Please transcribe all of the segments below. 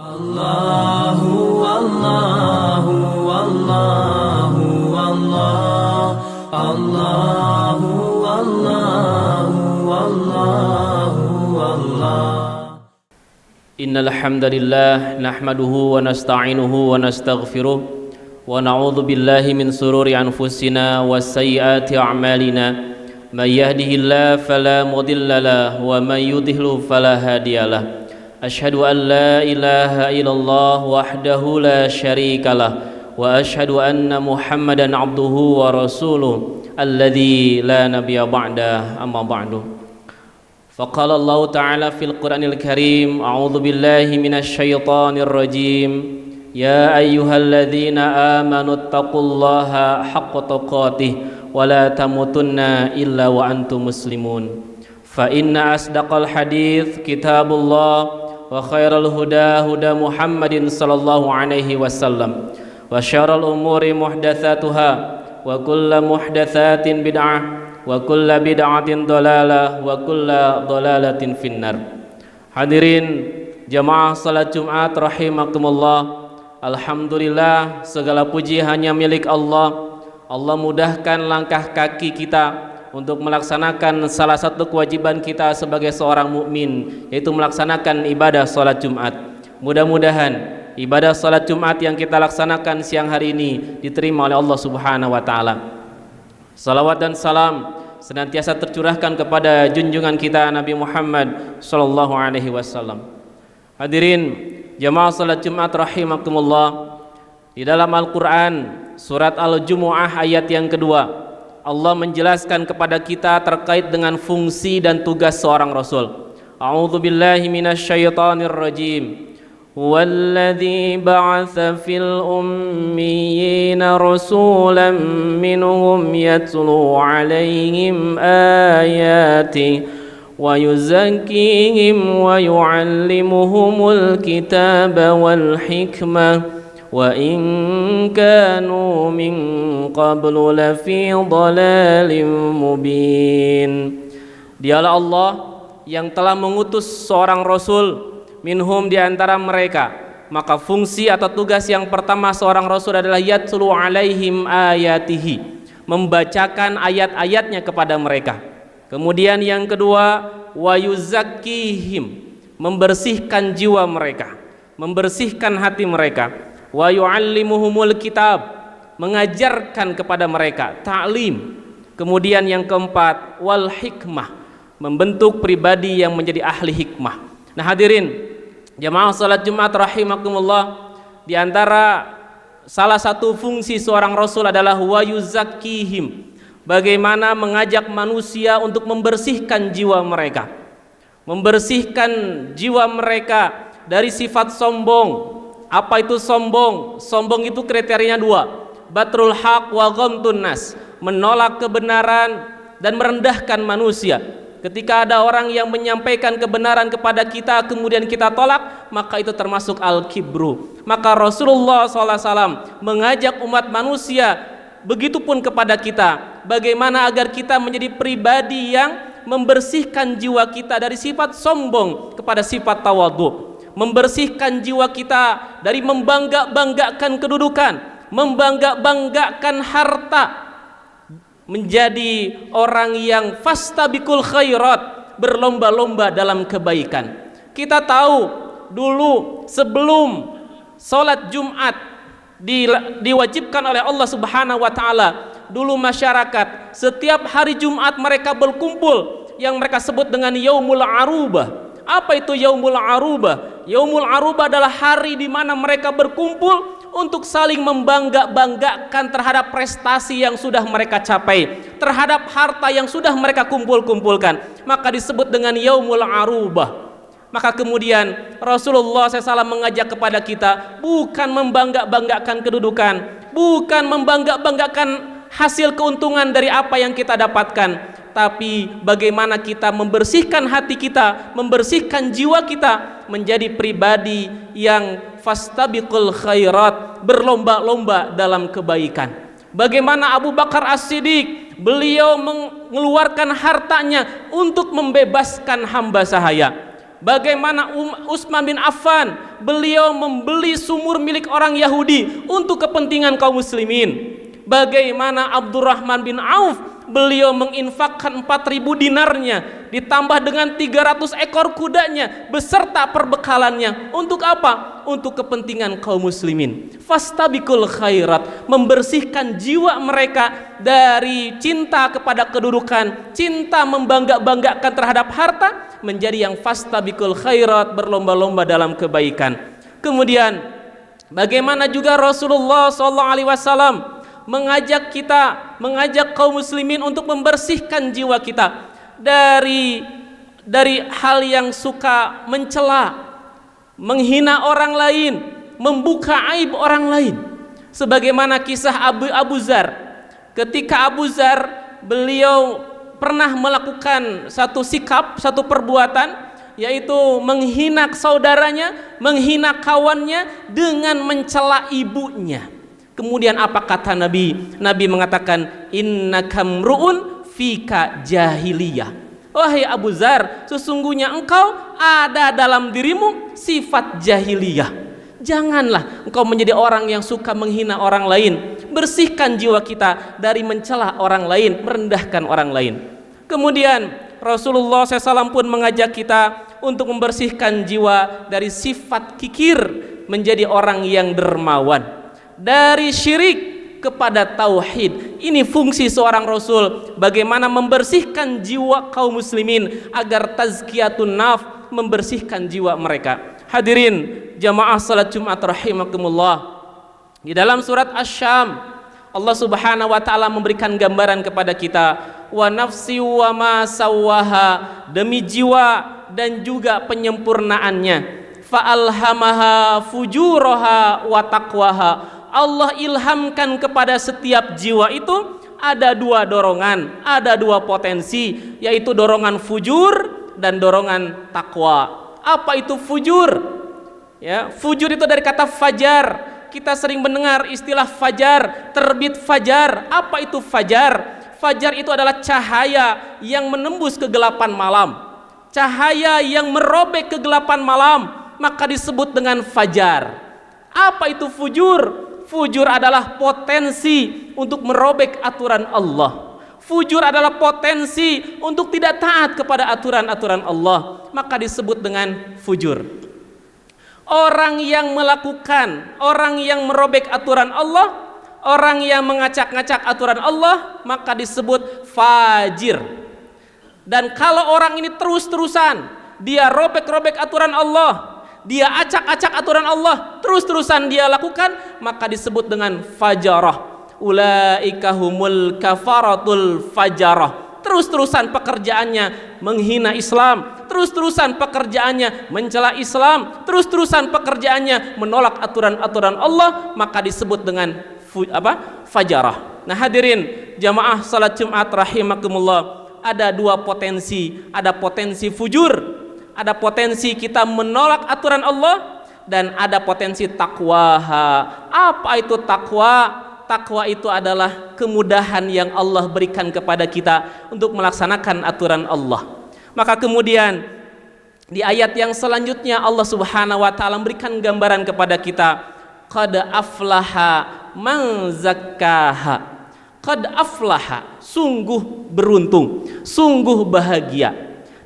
Allahu Allahu Allahu Allah Allahu Allahu Allahu Allah. Innal hamdalillah nahmaduhu wa nasta'inuhu wa nastaghfiruh wa na'udzu billahi min sururi anfusina wa sayyiati a'malina. May yahdihillahu fala mudilla lahu wa may yudhlil fala hadiyalah. Asyhadu an la ilaha illallah wahdahu la syarikalah wa asyhadu anna Muhammadan abduhu wa rasuluh alladzi la nabiyya ba'da amma ba'du. Faqala Allah ta'ala fil Qur'anil Karim a'udzu billahi minasy syaithanir rajim ya ayyuhalladzina amanu taqullaha haqqa tuqatih wa la tamutunna illa wa antum muslimun. Fa inna asdaqal hadits kitabullah wa khairal huda huda Muhammadin sallallahu alaihi wasallam wa syarrul umuri muhdatsatuha wa kullu muhdatsatin bid'ah wa kullu bid'atin dhalalah wa kullu dhalalatin finnar. Hadirin jamaah salat Jumat rahimakumullah. Alhamdulillah, segala puji hanya milik Allah. Allah mudahkan langkah kaki kita untuk melaksanakan salah satu kewajiban kita sebagai seorang mukmin, yaitu melaksanakan ibadah salat Jumat. Mudah-mudahan ibadah salat Jumat yang kita laksanakan siang hari ini diterima oleh Allah Subhanahu wa taala. Salawat dan salam senantiasa tercurahkan kepada junjungan kita Nabi Muhammad sallallahu alaihi wasallam. Hadirin jamaah salat Jumat rahimakumullah. Di dalam Al-Qur'an surat Al-Jumu'ah ayat yang kedua, Allah menjelaskan kepada kita terkait dengan fungsi dan tugas seorang rasul. A'udzu billahi minasy syaithanir rajim. Huwallazi ba'atsa fil ummiyina rasulan minhum yatlu 'alaihim ayati wa yuzakkihim wa yu'allimuhumul kitaba wal hikmah wa in kanu min qablu lafi dhalalin mubin. Dialah Allah yang telah mengutus seorang rasul minhum di antara mereka. Maka fungsi atau tugas yang pertama seorang rasul adalah yatlu alaihim ayatihi, membacakan ayat-ayatnya kepada mereka. Kemudian yang kedua, wa yuzakkihim, membersihkan jiwa mereka, membersihkan hati mereka. Wa yu'allimuhumul kitab, mengajarkan kepada mereka, ta'lim. Kemudian yang keempat, wal hikmah, membentuk pribadi yang menjadi ahli hikmah. Nah hadirin jamaah salat Jumat rahimakumullah, di antara salah satu fungsi seorang rasul adalah wa yuzakkihim, bagaimana mengajak manusia untuk membersihkan jiwa mereka, membersihkan jiwa mereka dari sifat sombong. Apa itu sombong? Sombong itu kriterianya dua, batrul haq wa ghamtun nas, menolak kebenaran dan merendahkan manusia. Ketika ada orang yang menyampaikan kebenaran kepada kita kemudian kita tolak, maka itu termasuk al-kibru. Maka Rasulullah SAW mengajak umat manusia begitupun kepada kita, bagaimana agar kita menjadi pribadi yang membersihkan jiwa kita dari sifat sombong kepada sifat tawadhu, membersihkan jiwa kita dari membangga-banggakan kedudukan, membangga-banggakan harta, menjadi orang yang fastabiqul khairat, berlomba-lomba dalam kebaikan. Kita tahu dulu sebelum salat Jumat diwajibkan oleh Allah Subhanahu wa taala, dulu masyarakat setiap hari Jumat mereka berkumpul yang mereka sebut dengan Yaumul Arubah. Apa itu Yaumul Arubah? Yaumul Arubah adalah hari di mana mereka berkumpul untuk saling membangga-banggakan terhadap prestasi yang sudah mereka capai, terhadap harta yang sudah mereka kumpulkan. Maka disebut dengan Yaumul Arubah. Maka kemudian Rasulullah SAW mengajak kepada kita bukan membangga-banggakan kedudukan, bukan membangga-banggakan hasil keuntungan dari apa yang kita dapatkan, tapi bagaimana kita membersihkan hati kita, membersihkan jiwa kita menjadi pribadi yang fastabiqul khairat, berlomba-lomba dalam kebaikan. Bagaimana Abu Bakar As-Siddiq, beliau mengeluarkan hartanya untuk membebaskan hamba sahaya. Bagaimana Utsman bin Affan, beliau membeli sumur milik orang Yahudi untuk kepentingan kaum muslimin. Bagaimana Abdurrahman bin Auf, beliau menginfakkan 4.000 dinarnya ditambah dengan 300 ekor kudanya beserta perbekalannya. Untuk apa? Untuk kepentingan kaum muslimin. Fastabiqul khairat, membersihkan jiwa mereka dari cinta kepada kedudukan, cinta membangga-banggakan terhadap harta, menjadi yang fastabiqul khairat, berlomba-lomba dalam kebaikan. Kemudian bagaimana juga Rasulullah SAW mengajak kita, mengajak kaum muslimin untuk membersihkan jiwa kita dari hal yang suka mencela, menghina orang lain, membuka aib orang lain. Sebagaimana kisah Abu Zar. Ketika Abu Zar, beliau pernah melakukan satu sikap, satu perbuatan, yaitu menghina saudaranya, menghina kawannya dengan mencela ibunya. Kemudian apa kata Nabi? Nabi mengatakan, innaka mru'un fika jahiliyah. Wahai Abu Zar, sesungguhnya engkau ada dalam dirimu sifat jahiliyah. Janganlah engkau menjadi orang yang suka menghina orang lain. Bersihkan jiwa kita dari mencela orang lain, merendahkan orang lain. Kemudian Rasulullah SAW pun mengajak kita untuk membersihkan jiwa dari sifat kikir, menjadi orang yang dermawan, dari syirik kepada tauhid. Ini fungsi seorang Rasul, bagaimana membersihkan jiwa kaum muslimin agar tazkiyatun nafs, membersihkan jiwa mereka. Hadirin jamaah salat Jumat rahimakumullah. Di dalam surat Asy-Syam, Allah Subhanahu wa taala memberikan gambaran kepada kita, wa nafsi wa ma sawwaha, demi jiwa dan juga penyempurnaannya, fa alhamaha fujuraha wa taqwaha. Allah ilhamkan kepada setiap jiwa itu ada dua dorongan, ada dua potensi, yaitu dorongan fujur dan dorongan takwa. Apa itu fujur? Ya, fujur itu dari kata fajar. Kita sering mendengar istilah fajar, terbit fajar. Apa itu fajar? Fajar itu adalah cahaya yang menembus kegelapan malam, cahaya yang merobek kegelapan malam, maka disebut dengan fajar. Apa itu fujur? Fujur adalah potensi untuk merobek aturan Allah. Fujur adalah potensi untuk tidak taat kepada aturan-aturan Allah, maka disebut dengan fujur. Orang yang melakukan, orang yang merobek aturan Allah, orang yang mengacak-ngacak aturan Allah, maka disebut fajir. Dan kalau orang ini terus-terusan dia robek-robek aturan Allah, dia acak-acak aturan Allah, terus-terusan dia lakukan, maka disebut dengan fajarah. Ulaika humul kafaratul fajarah. Terus-terusan pekerjaannya menghina Islam, terus-terusan pekerjaannya mencela Islam, terus-terusan pekerjaannya menolak aturan-aturan Allah, maka disebut dengan fajarah. Nah hadirin jamaah salat Jumat rahimakumullah, ada dua potensi, ada potensi fujur, ada potensi kita menolak aturan Allah, dan ada potensi takwaha. Apa itu takwa? Takwa itu adalah kemudahan yang Allah berikan kepada kita untuk melaksanakan aturan Allah. Maka kemudian di ayat yang selanjutnya Allah Subhanahu wa taala memberikan gambaran kepada kita, qad aflaha man zakkaha. Qad aflaha, sungguh beruntung, sungguh bahagia.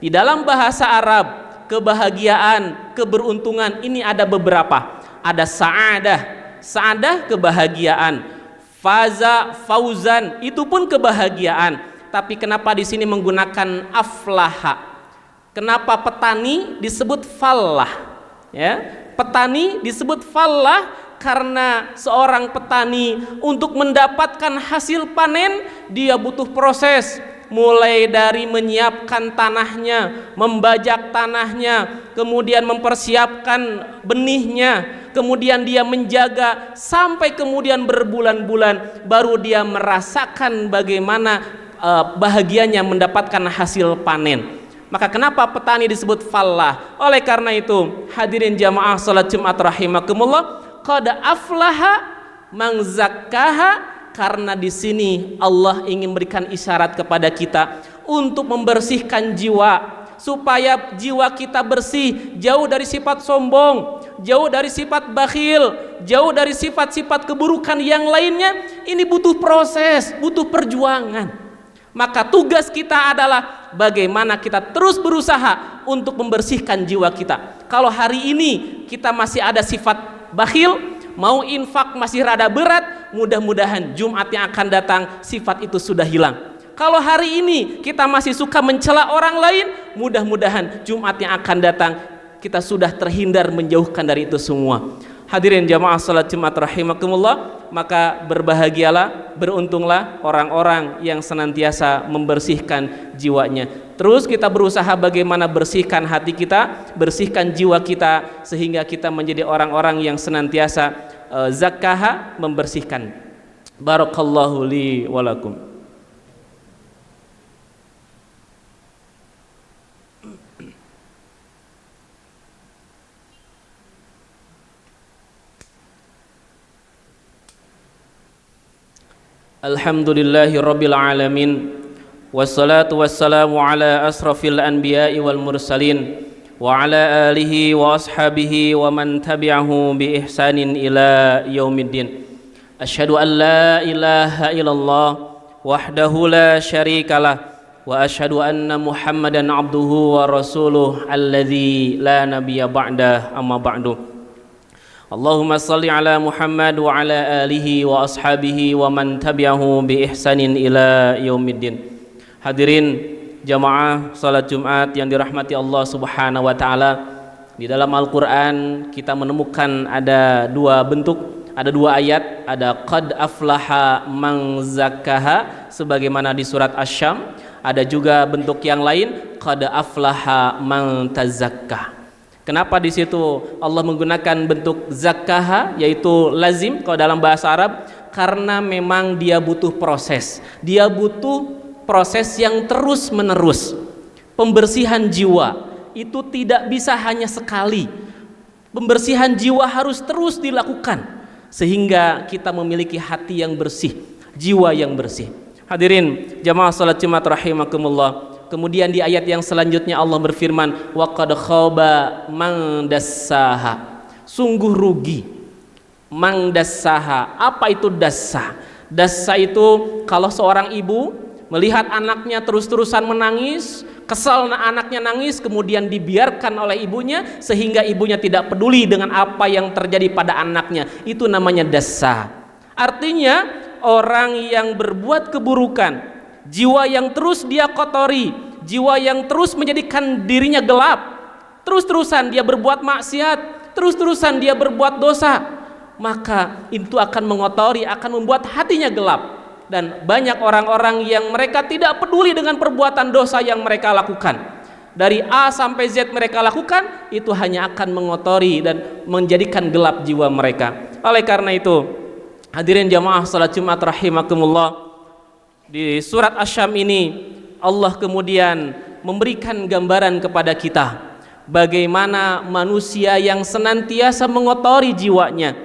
Di dalam bahasa Arab, kebahagiaan, keberuntungan ini ada beberapa. Ada sa'adah, sa'adah kebahagiaan. Faza, fauzan, itu pun kebahagiaan. Tapi kenapa di sini menggunakan aflaha? Kenapa petani disebut fallah? Ya, petani disebut fallah karena seorang petani untuk mendapatkan hasil panen dia butuh proses, mulai dari menyiapkan tanahnya, membajak tanahnya, kemudian mempersiapkan benihnya, kemudian dia menjaga sampai kemudian berbulan-bulan baru dia merasakan bagaimana bahagianya mendapatkan hasil panen. Maka kenapa petani disebut fallah? Oleh karena itu hadirin jamaah salat Jumat rahimakumullah, qad aflaha man zakkaha, karena di sini Allah ingin berikan isyarat kepada kita untuk membersihkan jiwa, Supaya jiwa kita bersih, jauh dari sifat sombong, jauh dari sifat bakhil, jauh dari sifat-sifat keburukan yang lainnya. Ini butuh proses, butuh perjuangan. Maka tugas kita adalah bagaimana kita terus berusaha untuk membersihkan jiwa kita. Kalau hari ini kita masih ada sifat bakhil, mau infak masih rada berat, mudah-mudahan Jumat yang akan datang sifat itu sudah hilang. Kalau hari ini kita masih suka mencela orang lain, mudah-mudahan Jumat yang akan datang kita sudah terhindar, menjauhkan dari itu semua. Hadirin jamaah salat Jumat rahimakumullah, maka berbahagialah, beruntunglah orang-orang yang senantiasa membersihkan jiwanya. Terus kita berusaha bagaimana bersihkan hati kita, bersihkan jiwa kita, sehingga kita menjadi orang-orang yang senantiasa zakkaha, membersihkan. Barakallahu li wa lakum. Alhamdulillahi rabbil alamin, wassalatu wassalamu ala asrafil anbiya'i wal mursalin, wa ala alihi wa ashabihi wa man tabi'ahu bi ihsanin ila yaumiddin. Asyhadu an la ilaha illallah wahdahu la syarikalah, wa asyhadu anna Muhammadan abduhu wa rasuluh alladzi la nabiyya ba'dah, amma ba'du. Allahumma salli ala Muhammad wa ala alihi wa ashabihi wa man tabi'ahu bi ihsanin ila yaumiddin. Hadirin jamaah salat Jumat yang dirahmati Allah Subhanahu wa taala, di dalam Al-Qur'an kita menemukan ada dua bentuk, ada dua ayat, ada qad aflaha man zakkaha sebagaimana di surat Asy-Syam, ada juga bentuk yang lain qad aflaha man tazakka. Kenapa di situ Allah menggunakan bentuk zakkaha, yaitu lazim kalau dalam bahasa Arab? Karena memang dia butuh proses. Dia butuh proses yang terus menerus. Pembersihan jiwa itu tidak bisa hanya sekali. Pembersihan jiwa harus terus dilakukan sehingga kita memiliki hati yang bersih, jiwa yang bersih. Hadirin jamaah salat Jumat rahimakumullah. Kemudian di ayat yang selanjutnya Allah berfirman, wa qad khaba man dassaha. Sungguh rugi man dassaha. Apa itu dassa? Dassa itu kalau seorang ibu melihat anaknya terus-terusan menangis, kesal anaknya nangis, kemudian dibiarkan oleh ibunya sehingga ibunya tidak peduli dengan apa yang terjadi pada anaknya. Itu namanya dassa. Artinya orang yang berbuat keburukan, jiwa yang terus dia kotori, jiwa yang terus menjadikan dirinya gelap, terus-terusan dia berbuat maksiat, terus-terusan dia berbuat dosa, maka itu akan mengotori, akan membuat hatinya gelap. Dan banyak orang-orang yang mereka tidak peduli dengan perbuatan dosa yang mereka lakukan, dari A sampai Z mereka lakukan, itu hanya akan mengotori dan menjadikan gelap jiwa mereka. Oleh karena itu, hadirin jamaah salat Jumat rahimakumullah, di surat Asy-Syam ini Allah kemudian memberikan gambaran kepada kita bagaimana manusia yang senantiasa mengotori jiwanya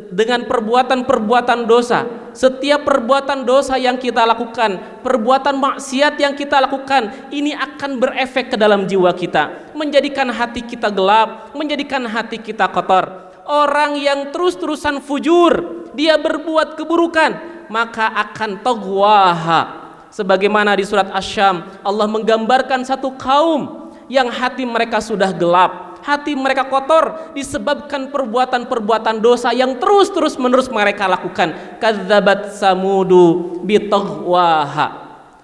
dengan perbuatan-perbuatan dosa. Setiap perbuatan dosa yang kita lakukan, perbuatan maksiat yang kita lakukan, ini akan berefek ke dalam jiwa kita, menjadikan hati kita gelap, menjadikan hati kita kotor. Orang yang terus-terusan fujur, dia berbuat keburukan, maka akan tagwaha. Sebagaimana di surat Asy-Syam Allah menggambarkan satu kaum yang hati mereka sudah gelap, hati mereka kotor disebabkan perbuatan-perbuatan dosa yang terus menerus mereka lakukan. Kadzabat samudu bitagwaha.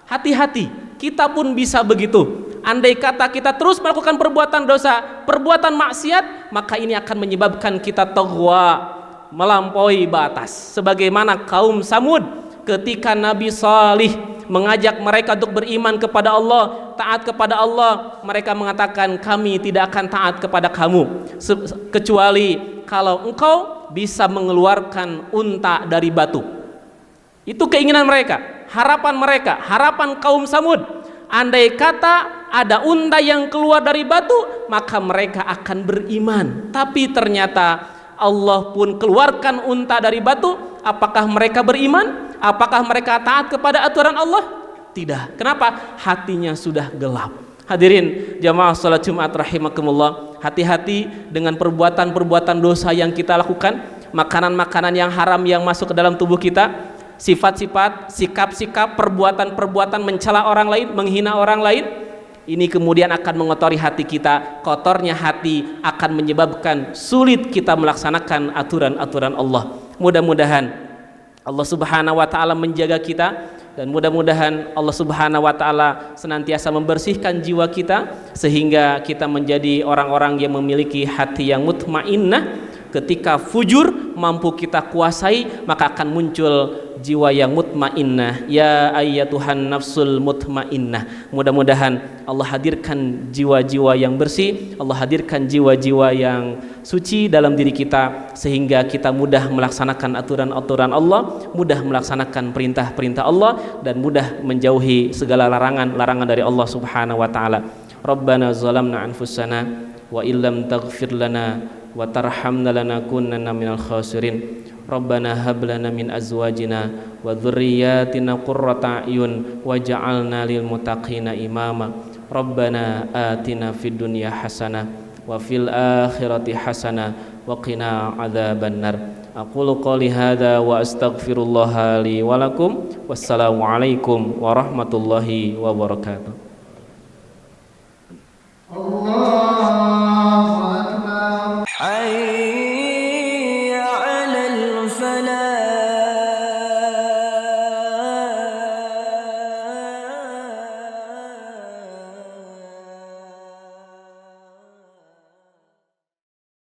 Hati-hati, kita pun bisa begitu. Andai kata kita terus melakukan perbuatan dosa, perbuatan maksiat, maka ini akan menyebabkan kita tagwa, melampaui batas. Sebagaimana kaum Samud ketika Nabi Salih mengajak mereka untuk beriman kepada Allah, taat kepada Allah, mereka mengatakan kami tidak akan taat kepada kamu kecuali kalau engkau bisa mengeluarkan unta dari batu. Itu keinginan mereka, harapan kaum Samud. Andai kata ada unta yang keluar dari batu, maka mereka akan beriman. Tapi ternyata Allah pun keluarkan unta dari batu. Apakah mereka beriman? Apakah mereka taat kepada aturan Allah? Tidak. Kenapa? Hatinya sudah gelap, Hadirin jamaah salat Jumat rahimakumullah, hati-hati dengan perbuatan-perbuatan dosa yang kita lakukan, makanan-makanan yang haram yang masuk ke dalam tubuh kita, sifat-sifat, sikap-sikap, perbuatan-perbuatan mencela orang lain, menghina orang lain. Ini kemudian akan mengotori hati kita. Kotornya hati akan menyebabkan sulit kita melaksanakan aturan-aturan Allah. Mudah-mudahan Allah Subhanahu wa taala menjaga kita, dan mudah-mudahan Allah Subhanahu wa taala senantiasa membersihkan jiwa kita sehingga kita menjadi orang-orang yang memiliki hati yang mutmainnah. Ketika fujur mampu kita kuasai, maka akan muncul jiwa yang mutmainnah. Ya ayyatuhan nafsul mutmainnah. Mudah-mudahan Allah hadirkan jiwa-jiwa yang bersih, Allah hadirkan jiwa-jiwa yang suci dalam diri kita, sehingga kita mudah melaksanakan aturan-aturan Allah, mudah melaksanakan perintah-perintah Allah, dan mudah menjauhi segala larangan-larangan dari Allah Subhanahu wa taala. Rabbana zalamna anfusana wa illam taghfir lana wa tarhamna lanakunanna minal khasirin. Rabbana hab lana min azwajina wa dhurriyyatina qurrata a'yun waj'alna lil muttaqina imama. Rabbana atina fid dunya hasanah wa fil akhirati hasanah wa qina adzabannar. Aqulu qouli hadza wa astaghfirullaha li wa lakum. Wassalamu alaikum warahmatullahi wabarakatuh. Allahu akbar.